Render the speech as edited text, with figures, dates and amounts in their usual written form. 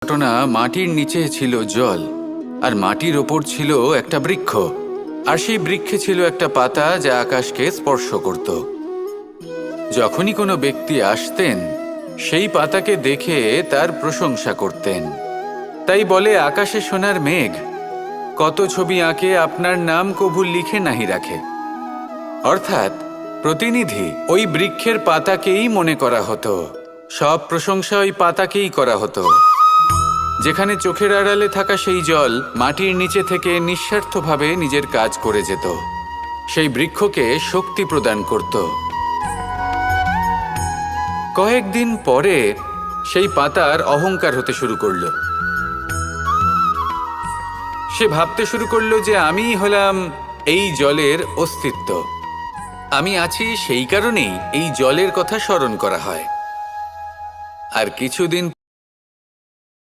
ঘটনা, মাটির নিচে ছিল জল আর মাটির ওপর ছিল একটা বৃক্ষ, আর সেই বৃক্ষে ছিল একটা পাতা যা আকাশকে স্পর্শ করত। যখনই কোনো ব্যক্তি আসতেন সেই পাতাকে দেখে তার প্রশংসা করতেন। তাই বলে, আকাশে সোনার মেঘ কত ছবি আঁকে, আপনার নাম কভু লিখে নাহি রাখে। অর্থাৎ প্রতিনিধি ওই বৃক্ষের পাতাকেই মনে করা হতো, সব প্রশংসা ওই পাতাকেই করা হতো। যেখানে চোখের আড়ালে থাকা সেই জল মাটির নিচে থেকে নিঃস্বার্থভাবে নিজের কাজ করে যেত, সেই বৃক্ষকে শক্তি প্রদান করত। কয়েকদিন পরে সেই পাতার অহংকার হতে শুরু করলো। সে ভাবতে শুরু করলো যে আমিই হলাম এই জলের অস্তিত্ব, আমি আছি সেই কারণেই এই জলের কথা স্মরণ করা হয়। আর কিছুদিন